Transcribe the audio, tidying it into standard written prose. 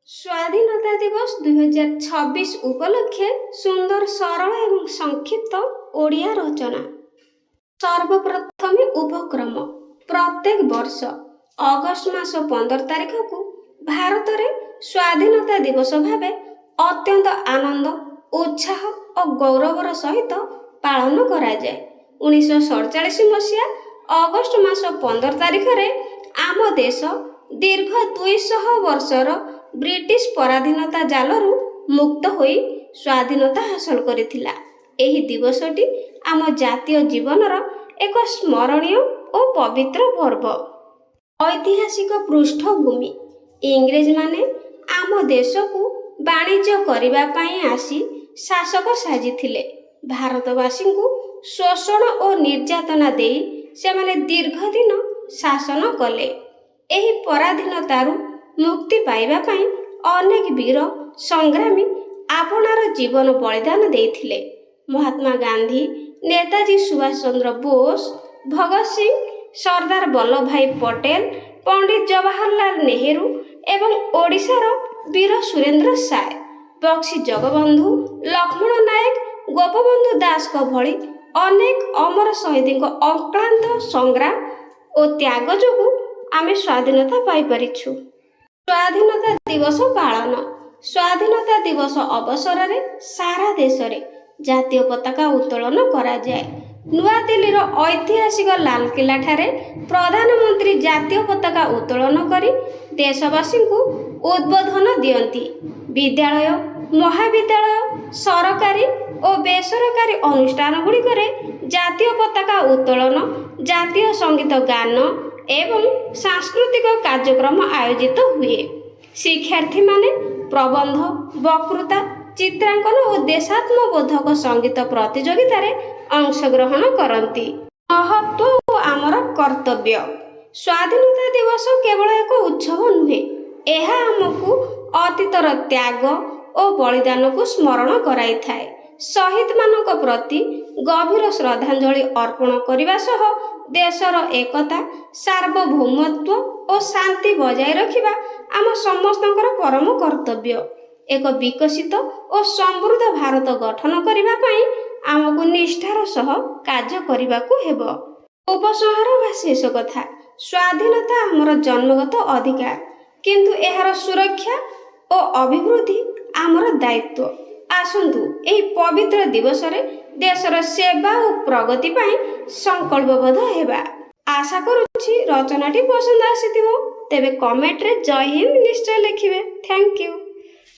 ସ୍ୱାଧୀନତା ଦିବସ 2026 ଉପଲକ୍ଷେ ସୁନ୍ଦର ସରଳ ଏବଂ ସଂକ୍ଷିପ୍ତ ଓଡ଼ିଆ ରଚନା। ସର୍ବପ୍ରଥମେ ଉପକ୍ରମ। ପ୍ରତ୍ୟେକ ବର୍ଷ ଅଗଷ୍ଟ ମାସ 15 ତାରିଖକୁ ଭାରତରେ ସ୍ୱାଧୀନତା ଦିବସ ଭାବେ ଅତ୍ୟନ୍ତ ଆନନ୍ଦ, ଉତ୍ସାହ ଓ ଗୌରବର ସହିତ ପାଳନ କରାଯାଏ। 1947 ମସିହା ଅଗଷ୍ଟ ମାସ 15 ତାରିଖରେ ଆମ ଦେଶ ଦୀର୍ଘ 200 ବର୍ଷର ବ୍ରିଟିଶ ପରାଧୀନତା ଜାଲରୁ ମୁକ୍ତ ହୋଇ ସ୍ୱାଧୀନତା ହାସଲ କରିଥିଲା। ଏହି ଦିବସଟି ଆମ ଜାତୀୟ ଜୀବନର ଏକ ସ୍ମରଣୀୟ ଓ ପବିତ୍ର ପର୍ବ। ଐତିହାସିକ ପୃଷ୍ଠଭୂମି। ଇଂରେଜମାନେ ଆମ ଦେଶକୁ ବାଣିଜ୍ୟ କରିବା ପାଇଁ ଆସି ଶାସକ ସାଜିଥିଲେ। ଭାରତବାସୀଙ୍କୁ ଶୋଷଣ ଓ ନିର୍ଯାତନା ଦେଇ ସେମାନେ ଦୀର୍ଘ ଦିନ ଶାସନ କଲେ। ଏହି ପରାଧୀନତାରୁ ମୁକ୍ତି ପାଇବା ପାଇଁ ଅନେକ ବୀର ସଂଗ୍ରାମୀ ଆପଣାର ଜୀବନ ବଳିଦାନ ଦେଇଥିଲେ। ମହାତ୍ମା ଗାନ୍ଧୀ, ନେତାଜୀ ସୁଭାଷ ଚନ୍ଦ୍ର ବୋଷ, ଭଗତ ସିଂ, ସର୍ଦ୍ଦାର ବଲ୍ଲଭ ଭାଇ ପଟେଲ, ପଣ୍ଡିତ ଜବାହରଲାଲ ନେହେରୁ ଏବଂ ଓଡ଼ିଶାର ବୀର ସୁରେନ୍ଦ୍ର ସାଏ, ବକ୍ସି ଜଗବନ୍ଧୁ, ଲକ୍ଷ୍ମଣ ନାୟକ, ଗୋପବନ୍ଧୁ ଦାସଙ୍କ ଭଳି ଅନେକ ଅମର ଶହୀଦଙ୍କ ଅକ୍ଳାନ୍ତ ସଂଗ୍ରାମ ଓ ତ୍ୟାଗ ଯୋଗୁଁ ଆମେ ସ୍ୱାଧୀନତା ପାଇପାରିଛୁ। ସ୍ୱାଧୀନତା ଦିବସ ପାଳନ। ସ୍ୱାଧୀନତା ଦିବସ ଅବସରରେ ସାରା ଦେଶରେ ଜାତୀୟ ପତାକା ଉତ୍ତୋଳନ କରାଯାଏ। ନୂଆଦିଲ୍ଲୀର ଐତିହାସିକ ଲାଲକିଲ୍ଲା ଠାରେ ପ୍ରଧାନମନ୍ତ୍ରୀ ଜାତୀୟ ପତାକା ଉତ୍ତୋଳନ କରି ଦେଶବାସୀଙ୍କୁ ଉଦ୍ବୋଧନ ଦିଅନ୍ତି। ବିଦ୍ୟାଳୟ, ମହାବିଦ୍ୟାଳୟ, ସରକାରୀ ଓ ବେସରକାରୀ ଅନୁଷ୍ଠାନଗୁଡ଼ିକରେ ଜାତୀୟ ପତାକା ଉତ୍ତୋଳନ, ଜାତୀୟ ସଙ୍ଗୀତ ଗାନ ଏବଂ ସାଂସ୍କୃତିକ କାର୍ଯ୍ୟକ୍ରମ ଆୟୋଜିତ ହୁଏ। ଶିକ୍ଷାର୍ଥୀମାନେ ପ୍ରବନ୍ଧ, ବକ୍ତୃତା, ଚିତ୍ରାଙ୍କନ ଓ ଦେଶାତ୍ମବୋଧକ ସଙ୍ଗୀତ ପ୍ରତିଯୋଗିତାରେ ଅଂଶଗ୍ରହଣ କରନ୍ତି। ମହତ୍ତ୍ୱ ଓ ଆମର କର୍ତ୍ତବ୍ୟ। ସ୍ୱାଧୀନତା ଦିବସ କେବଳ ଏକ ଉତ୍ସବ ନୁହେଁ, ଏହା ଆମକୁ ଅତୀତର ତ୍ୟାଗ ଓ ବଳିଦାନକୁ ସ୍ମରଣ କରାଇଥାଏ। ଶହୀଦମାନଙ୍କ ପ୍ରତି ଗଭୀର ଶ୍ରଦ୍ଧାଞ୍ଜଳି ଅର୍ପଣ କରିବା ସହ ଦେଶର ଏକତା, ସାର୍ବଭୌମତ୍ୱ ଓ ଶାନ୍ତି ବଜାୟ ରଖିବା ଆମ ସମସ୍ତଙ୍କର ପରମ କର୍ତ୍ତବ୍ୟ। ଏକ ବିକଶିତ ଓ ସମୃଦ୍ଧ ଭାରତ ଗଠନ କରିବା ପାଇଁ ଆମକୁ ନିଷ୍ଠାର ସହ କାର୍ଯ୍ୟ କରିବାକୁ ହେବ। ଉପସଂହାର ବା ଶେଷ କଥା। ସ୍ୱାଧୀନତା ଆମର ଜନ୍ମଗତ ଅଧିକାର, କିନ୍ତୁ ଏହାର ସୁରକ୍ଷା ଓ ଅଭିବୃଦ୍ଧି ଆମର ଦାୟିତ୍ୱ। ଆସନ୍ତୁ ଏହି ପବିତ୍ର ଦିବସରେ ଦେଶର ସେବା ଓ ପ୍ରଗତି ପାଇଁ ସଂକଳ୍ପବଦ୍ଧ ହେବା। ଆଶା କରୁଛି ରଚନାଟି ପସନ୍ଦ ଆସିଥିବ। ତେବେ କମେଣ୍ଟରେ ଜୟ ହିନ୍ଦ ନିଶ୍ଚୟ ଲେଖିବେ। Thank you.